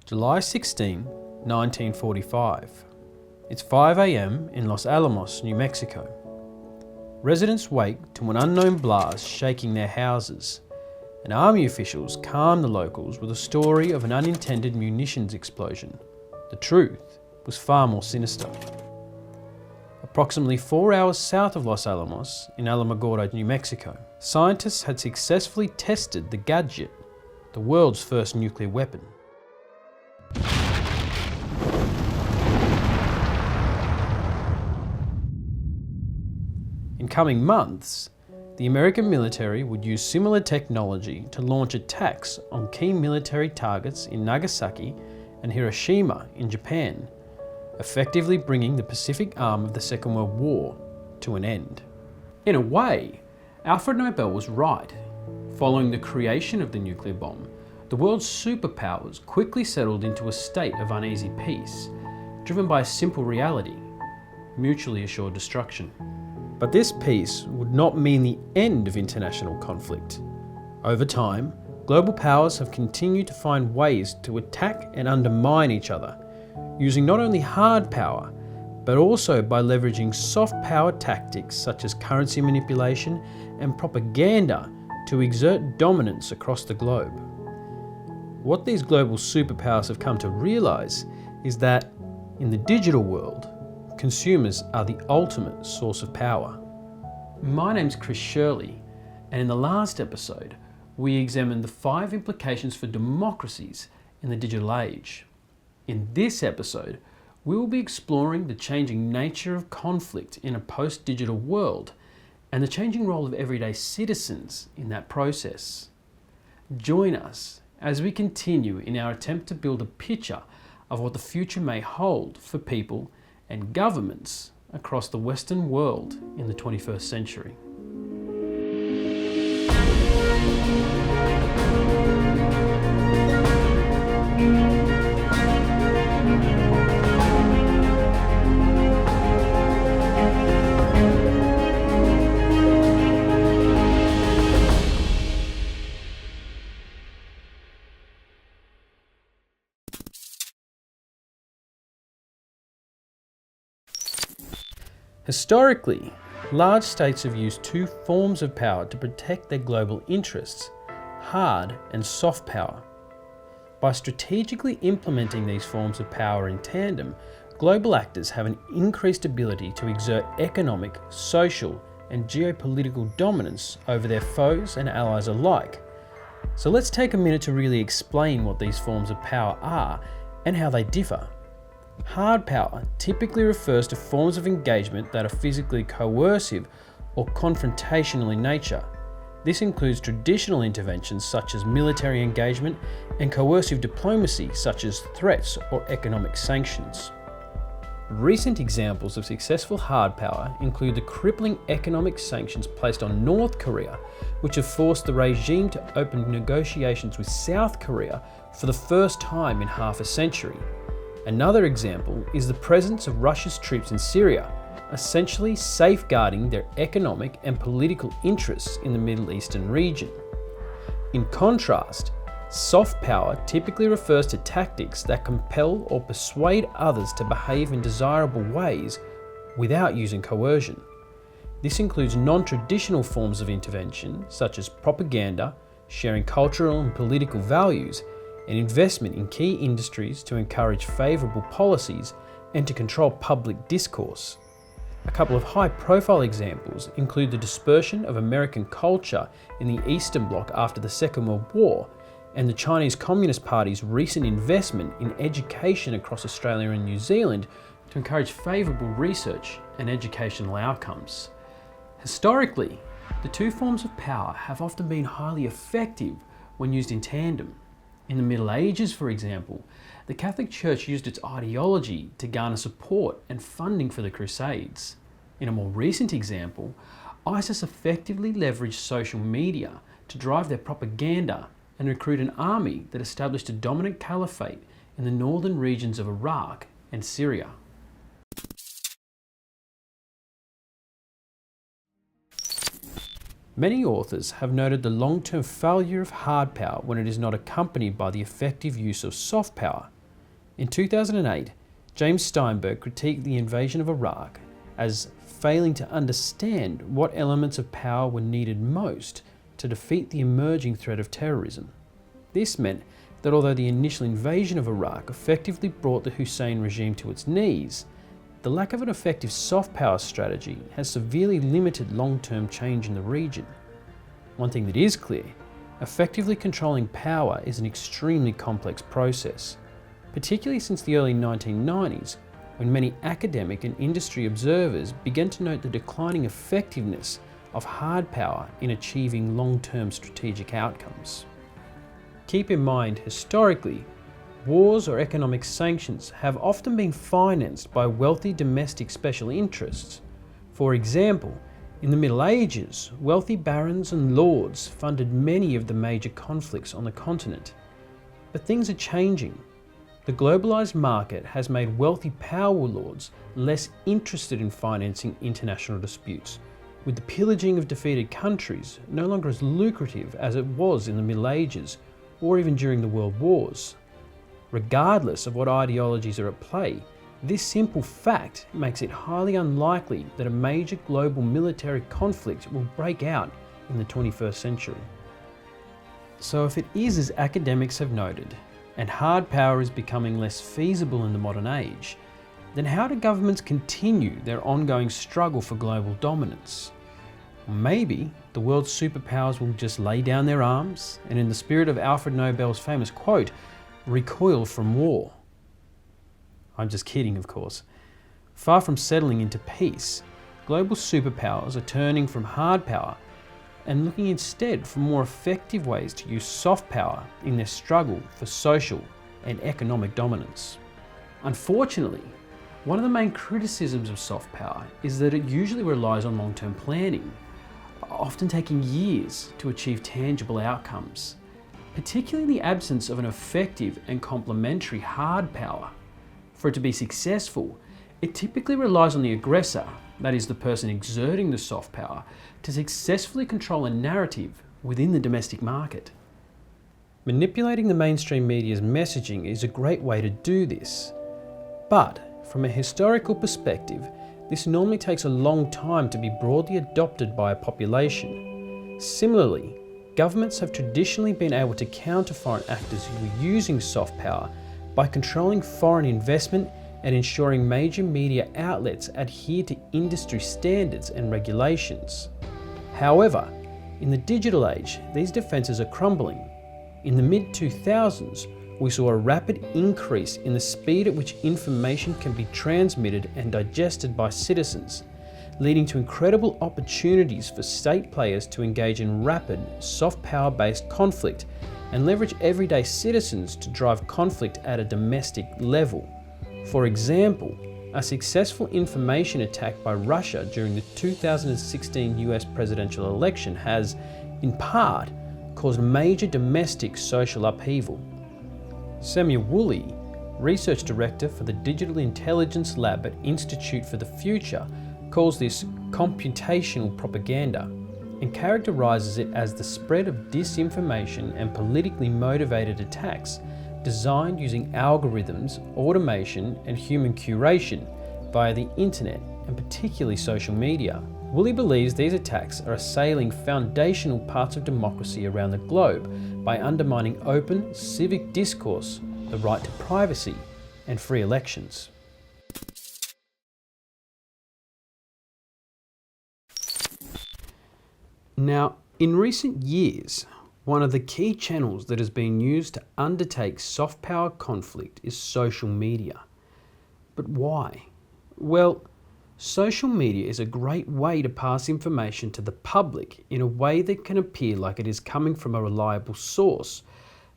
July 16, 1945. It's 5 a.m. in Los Alamos, New Mexico. Residents wake to an unknown blast shaking their houses, and army officials calm the locals with a story of an unintended munitions explosion. The truth was far more sinister. Approximately 4 hours south of Los Alamos, in Alamogordo, New Mexico, scientists had successfully tested the gadget, the world's first nuclear weapon. In coming months, the American military would use similar technology to launch attacks on key military targets in Nagasaki and Hiroshima in Japan, effectively bringing the Pacific arm of the Second World War to an end. In a way, Alfred Nobel was right. Following the creation of the nuclear bomb, the world's superpowers quickly settled into a state of uneasy peace, driven by a simple reality: mutually assured destruction. But this peace would not mean the end of international conflict. Over time, global powers have continued to find ways to attack and undermine each other, using not only hard power, but also by leveraging soft power tactics such as currency manipulation and propaganda to exert dominance across the globe. What these global superpowers have come to realise is that, in the digital world, consumers are the ultimate source of power. My name's Chris Shirley, and in the last episode, we examined the 5 implications for democracies in the digital age. In this episode, we will be exploring the changing nature of conflict in a post-digital world and the changing role of everyday citizens in that process. Join us as we continue in our attempt to build a picture of what the future may hold for people and governments across the Western world in the 21st century. Historically, large states have used 2 forms of power to protect their global interests: hard and soft power. By strategically implementing these forms of power in tandem, global actors have an increased ability to exert economic, social, and geopolitical dominance over their foes and allies alike. So let's take a minute to really explain what these forms of power are and how they differ. Hard power typically refers to forms of engagement that are physically coercive or confrontational in nature. This includes traditional interventions such as military engagement and coercive diplomacy such as threats or economic sanctions. Recent examples of successful hard power include the crippling economic sanctions placed on North Korea, which have forced the regime to open negotiations with South Korea for the first time in half a century. Another example is the presence of Russia's troops in Syria, essentially safeguarding their economic and political interests in the Middle Eastern region. In contrast, soft power typically refers to tactics that compel or persuade others to behave in desirable ways without using coercion. This includes non-traditional forms of intervention, such as propaganda, sharing cultural and political values, and investment in key industries to encourage favourable policies and to control public discourse. A couple of high-profile examples include the dispersion of American culture in the Eastern Bloc after the Second World War, and the Chinese Communist Party's recent investment in education across Australia and New Zealand to encourage favourable research and educational outcomes. Historically, the 2 forms of power have often been highly effective when used in tandem. In the Middle Ages, for example, the Catholic Church used its ideology to garner support and funding for the Crusades. In a more recent example, ISIS effectively leveraged social media to drive their propaganda and recruit an army that established a dominant caliphate in the northern regions of Iraq and Syria. Many authors have noted the long-term failure of hard power when it is not accompanied by the effective use of soft power. In 2008, James Steinberg critiqued the invasion of Iraq as failing to understand what elements of power were needed most to defeat the emerging threat of terrorism. This meant that although the initial invasion of Iraq effectively brought the Hussein regime to its knees, the lack of an effective soft power strategy has severely limited long-term change in the region. One thing that is clear, effectively controlling power is an extremely complex process, particularly since the early 1990s, when many academic and industry observers began to note the declining effectiveness of hard power in achieving long-term strategic outcomes. Keep in mind, historically, wars or economic sanctions have often been financed by wealthy domestic special interests. For example, in the Middle Ages, wealthy barons and lords funded many of the major conflicts on the continent. But things are changing. The globalised market has made wealthy power lords less interested in financing international disputes, with the pillaging of defeated countries no longer as lucrative as it was in the Middle Ages or even during the World Wars. Regardless of what ideologies are at play, this simple fact makes it highly unlikely that a major global military conflict will break out in the 21st century. So if it is as academics have noted, and hard power is becoming less feasible in the modern age, then how do governments continue their ongoing struggle for global dominance? Maybe the world's superpowers will just lay down their arms and, in the spirit of Alfred Nobel's famous quote, recoil from war. I'm just kidding, of course. Far from settling into peace, global superpowers are turning from hard power and looking instead for more effective ways to use soft power in their struggle for social and economic dominance. Unfortunately, one of the main criticisms of soft power is that it usually relies on long-term planning, often taking years to achieve tangible outcomes, particularly in the absence of an effective and complementary hard power. For it to be successful, it typically relies on the aggressor, that is the person exerting the soft power, to successfully control a narrative within the domestic market. Manipulating the mainstream media's messaging is a great way to do this. But from a historical perspective, this normally takes a long time to be broadly adopted by a population. Similarly, governments have traditionally been able to counter foreign actors who are using soft power by controlling foreign investment and ensuring major media outlets adhere to industry standards and regulations. However, in the digital age, these defences are crumbling. In the mid-2000s, we saw a rapid increase in the speed at which information can be transmitted and digested by citizens, leading to incredible opportunities for state players to engage in rapid, soft power-based conflict and leverage everyday citizens to drive conflict at a domestic level. For example, a successful information attack by Russia during the 2016 US presidential election has, in part, caused major domestic social upheaval. Samir Woolley, Research Director for the Digital Intelligence Lab at Institute for the Future, calls this computational propaganda and characterises it as the spread of disinformation and politically motivated attacks designed using algorithms, automation and human curation via the internet and particularly social media. Woolley believes these attacks are assailing foundational parts of democracy around the globe by undermining open, civic discourse, the right to privacy, and free elections. Now, in recent years, one of the key channels that has been used to undertake soft power conflict is social media. But why? Well, social media is a great way to pass information to the public in a way that can appear like it is coming from a reliable source,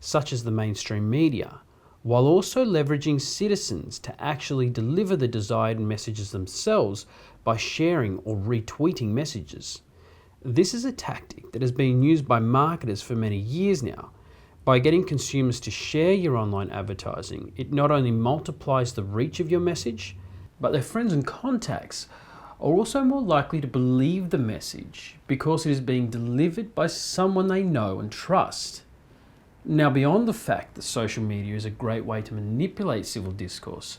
such as the mainstream media, while also leveraging citizens to actually deliver the desired messages themselves by sharing or retweeting messages. This is a tactic that has been used by marketers for many years now. By getting consumers to share your online advertising, it not only multiplies the reach of your message, but their friends and contacts are also more likely to believe the message because it is being delivered by someone they know and trust. Now, beyond the fact that social media is a great way to manipulate civil discourse,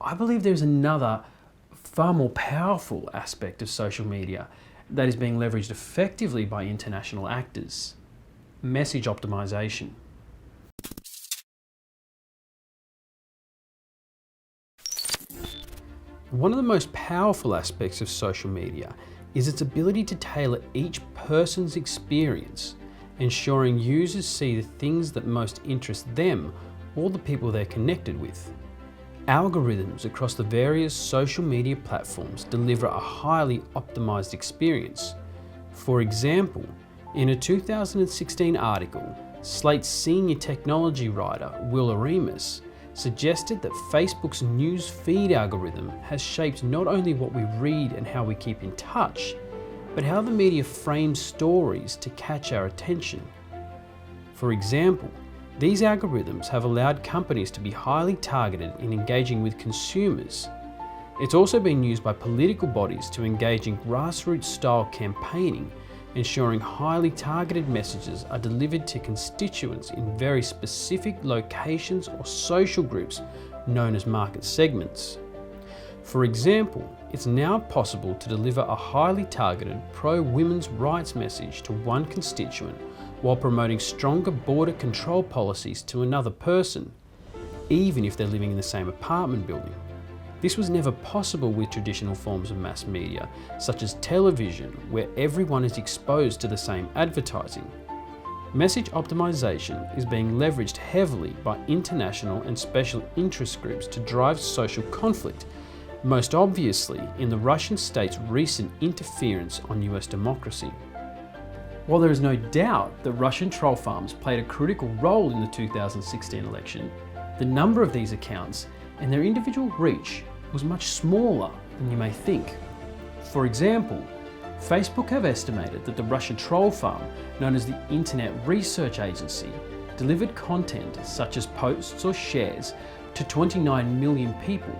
I believe there's another far more powerful aspect of social media that is being leveraged effectively by international actors: message optimization. One of the most powerful aspects of social media is its ability to tailor each person's experience, ensuring users see the things that most interest them or the people they're connected with. Algorithms across the various social media platforms deliver a highly optimized experience. For example, in a 2016 article, Slate's senior technology writer, Will Aremus, suggested that Facebook's news feed algorithm has shaped not only what we read and how we keep in touch, but how the media frames stories to catch our attention. For example, these algorithms have allowed companies to be highly targeted in engaging with consumers. It's also been used by political bodies to engage in grassroots-style campaigning, ensuring highly targeted messages are delivered to constituents in very specific locations or social groups known as market segments. For example, it's now possible to deliver a highly targeted pro-women's rights message to one constituent while promoting stronger border control policies to another person, even if they're living in the same apartment building. This was never possible with traditional forms of mass media, such as television, where everyone is exposed to the same advertising. Message optimization is being leveraged heavily by international and special interest groups to drive social conflict, most obviously in the Russian state's recent interference on US democracy. While there is no doubt that Russian troll farms played a critical role in the 2016 election, the number of these accounts and their individual reach was much smaller than you may think. For example, Facebook have estimated that the Russian troll farm, known as the Internet Research Agency, delivered content such as posts or shares to 29 million people.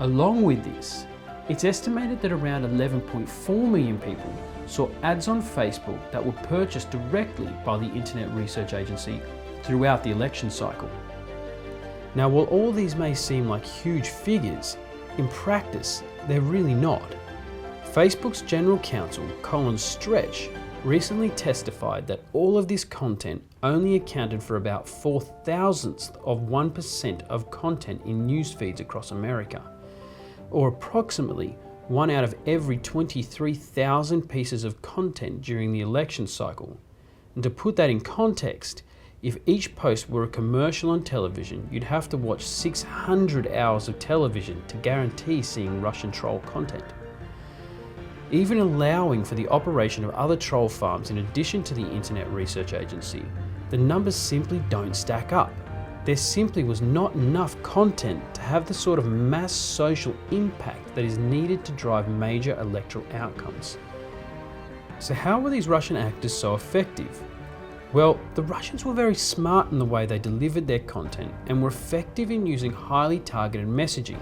Along with this, it's estimated that around 11.4 million people saw ads on Facebook that were purchased directly by the Internet Research Agency throughout the election cycle. Now, while all these may seem like huge figures, in practice, they're really not. Facebook's General Counsel, Colin Stretch, recently testified that all of this content only accounted for about 0.004 of 1% of content in news feeds across America, or approximately 1 out of every 23,000 pieces of content during the election cycle. And to put that in context, if each post were a commercial on television, you'd have to watch 600 hours of television to guarantee seeing Russian troll content. Even allowing for the operation of other troll farms in addition to the Internet Research Agency, the numbers simply don't stack up. There simply was not enough content to have the sort of mass social impact that is needed to drive major electoral outcomes. So how were these Russian actors so effective? Well, the Russians were very smart in the way they delivered their content and were effective in using highly targeted messaging.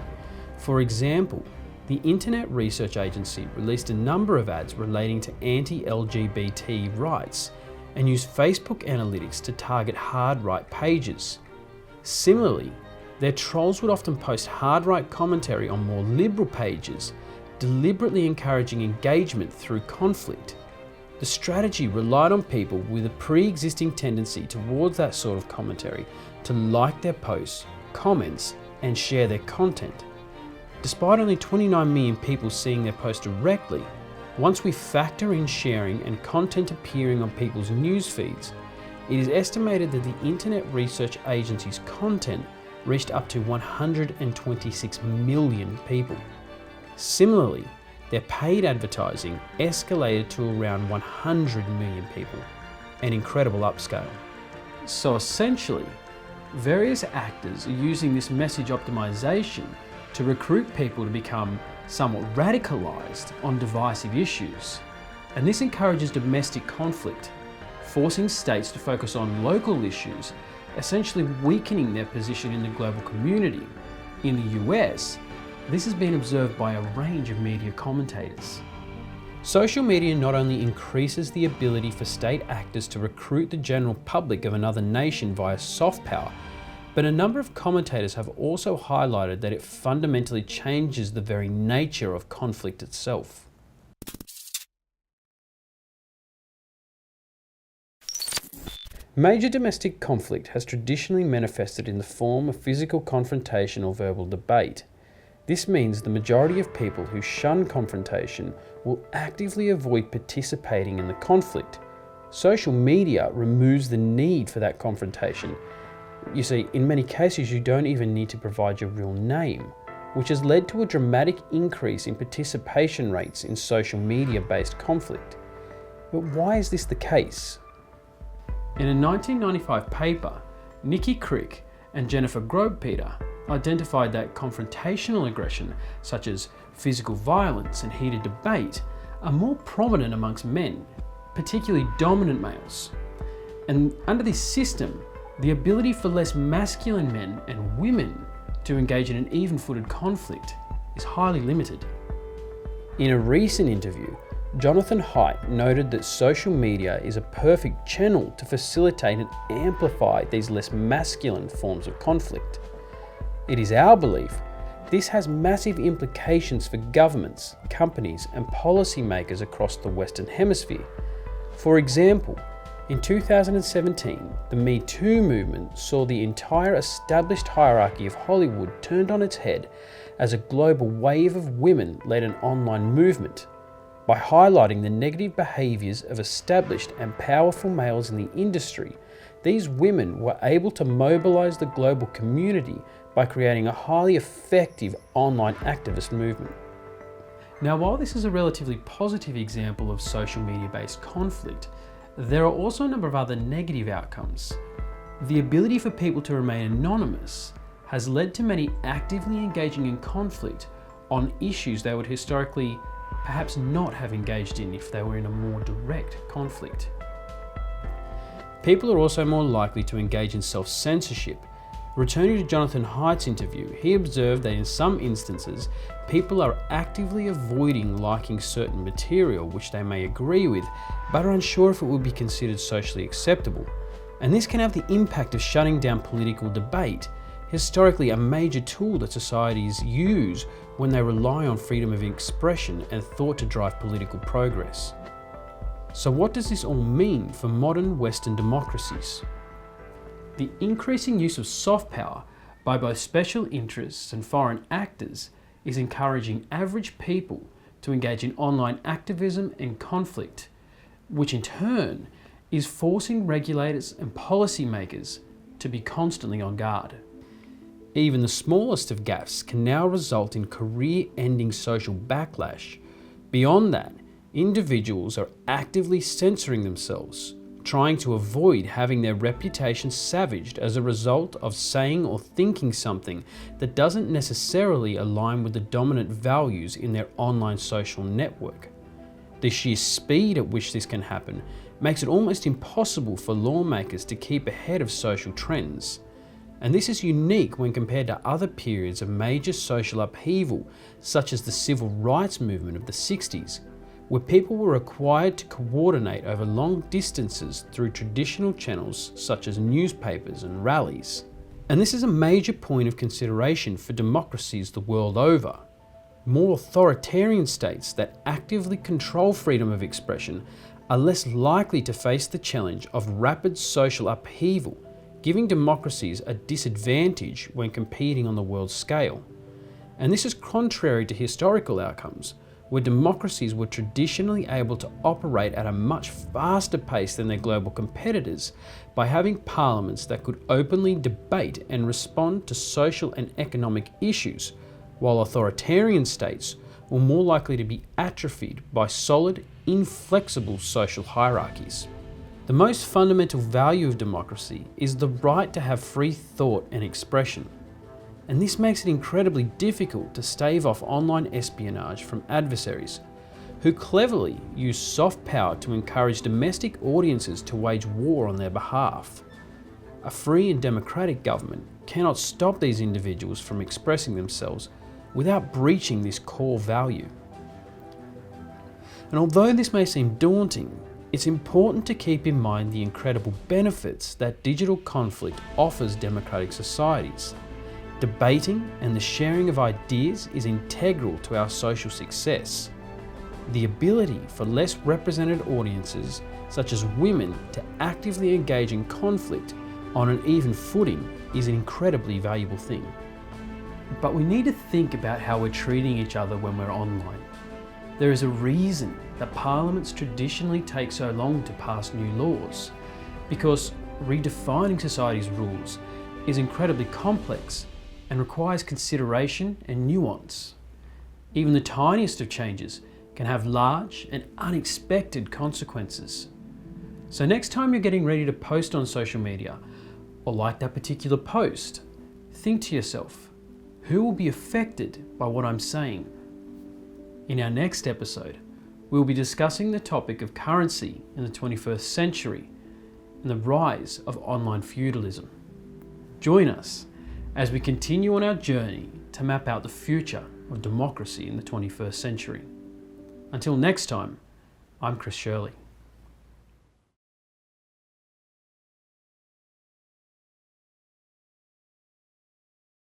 For example, the Internet Research Agency released a number of ads relating to anti-LGBT rights and used Facebook analytics to target hard-right pages. Similarly, their trolls would often post hard-right commentary on more liberal pages, deliberately encouraging engagement through conflict. The strategy relied on people with a pre-existing tendency towards that sort of commentary to like their posts, comments, and share their content. Despite only 29 million people seeing their post directly, once we factor in sharing and content appearing on people's news feeds, it is estimated that the Internet Research Agency's content reached up to 126 million people. Similarly, their paid advertising escalated to around 100 million people, an incredible upscale. So essentially, various actors are using this message optimization to recruit people to become somewhat radicalized on divisive issues. And this encourages domestic conflict, forcing states to focus on local issues, essentially weakening their position in the global community. In the US, this has been observed by a range of media commentators. Social media not only increases the ability for state actors to recruit the general public of another nation via soft power, but a number of commentators have also highlighted that it fundamentally changes the very nature of conflict itself. Major domestic conflict has traditionally manifested in the form of physical confrontation or verbal debate. This means the majority of people who shun confrontation will actively avoid participating in the conflict. Social media removes the need for that confrontation. You see, in many cases you don't even need to provide your real name, which has led to a dramatic increase in participation rates in social media-based conflict. But why is this the case? In a 1995 paper, Nikki Crick and Jennifer Grobpeter identified that confrontational aggression, such as physical violence and heated debate, are more prominent amongst men, particularly dominant males. And under this system, the ability for less masculine men and women to engage in an even-footed conflict is highly limited. In a recent interview, Jonathan Haidt noted that social media is a perfect channel to facilitate and amplify these less masculine forms of conflict. It is our belief this has massive implications for governments, companies, and policymakers across the Western Hemisphere. For example, in 2017, the Me Too movement saw the entire established hierarchy of Hollywood turned on its head as a global wave of women led an online movement. By highlighting the negative behaviours of established and powerful males in the industry, these women were able to mobilise the global community by creating a highly effective online activist movement. Now, while this is a relatively positive example of social media-based conflict, there are also a number of other negative outcomes. The ability for people to remain anonymous has led to many actively engaging in conflict on issues they would historically perhaps not have engaged in if they were in a more direct conflict. People are also more likely to engage in self-censorship. Returning to Jonathan Haidt's interview, he observed that in some instances, people are actively avoiding liking certain material which they may agree with, but are unsure if it would be considered socially acceptable. And this can have the impact of shutting down political debate, historically a major tool that societies use when they rely on freedom of expression and thought to drive political progress. So what does this all mean for modern Western democracies? The increasing use of soft power by both special interests and foreign actors is encouraging average people to engage in online activism and conflict, which in turn is forcing regulators and policymakers to be constantly on guard. Even the smallest of gaffes can now result in career-ending social backlash. Beyond that, individuals are actively censoring themselves, trying to avoid having their reputation savaged as a result of saying or thinking something that doesn't necessarily align with the dominant values in their online social network. The sheer speed at which this can happen makes it almost impossible for lawmakers to keep ahead of social trends. And this is unique when compared to other periods of major social upheaval, such as the civil rights movement of the 60s, where people were required to coordinate over long distances through traditional channels such as newspapers and rallies. And this is a major point of consideration for democracies the world over. More authoritarian states that actively control freedom of expression are less likely to face the challenge of rapid social upheaval, giving democracies a disadvantage when competing on the world scale. And this is contrary to historical outcomes, where democracies were traditionally able to operate at a much faster pace than their global competitors by having parliaments that could openly debate and respond to social and economic issues, while authoritarian states were more likely to be atrophied by solid, inflexible social hierarchies. The most fundamental value of democracy is the right to have free thought and expression. And this makes it incredibly difficult to stave off online espionage from adversaries, who cleverly use soft power to encourage domestic audiences to wage war on their behalf. A free and democratic government cannot stop these individuals from expressing themselves without breaching this core value. And although this may seem daunting, it's important to keep in mind the incredible benefits that digital conflict offers democratic societies. Debating and the sharing of ideas is integral to our social success. The ability for less represented audiences, such as women, to actively engage in conflict on an even footing is an incredibly valuable thing. But we need to think about how we're treating each other when we're online. There is a reason that parliaments traditionally take so long to pass new laws, because redefining society's rules is incredibly complex and requires consideration and nuance. Even the tiniest of changes can have large and unexpected consequences. So next time you're getting ready to post on social media, or like that particular post, think to yourself, who will be affected by what I'm saying? In our next episode, we'll be discussing the topic of currency in the 21st century and the rise of online feudalism. Join us as we continue on our journey to map out the future of democracy in the 21st century. Until next time, I'm Chris Shirley.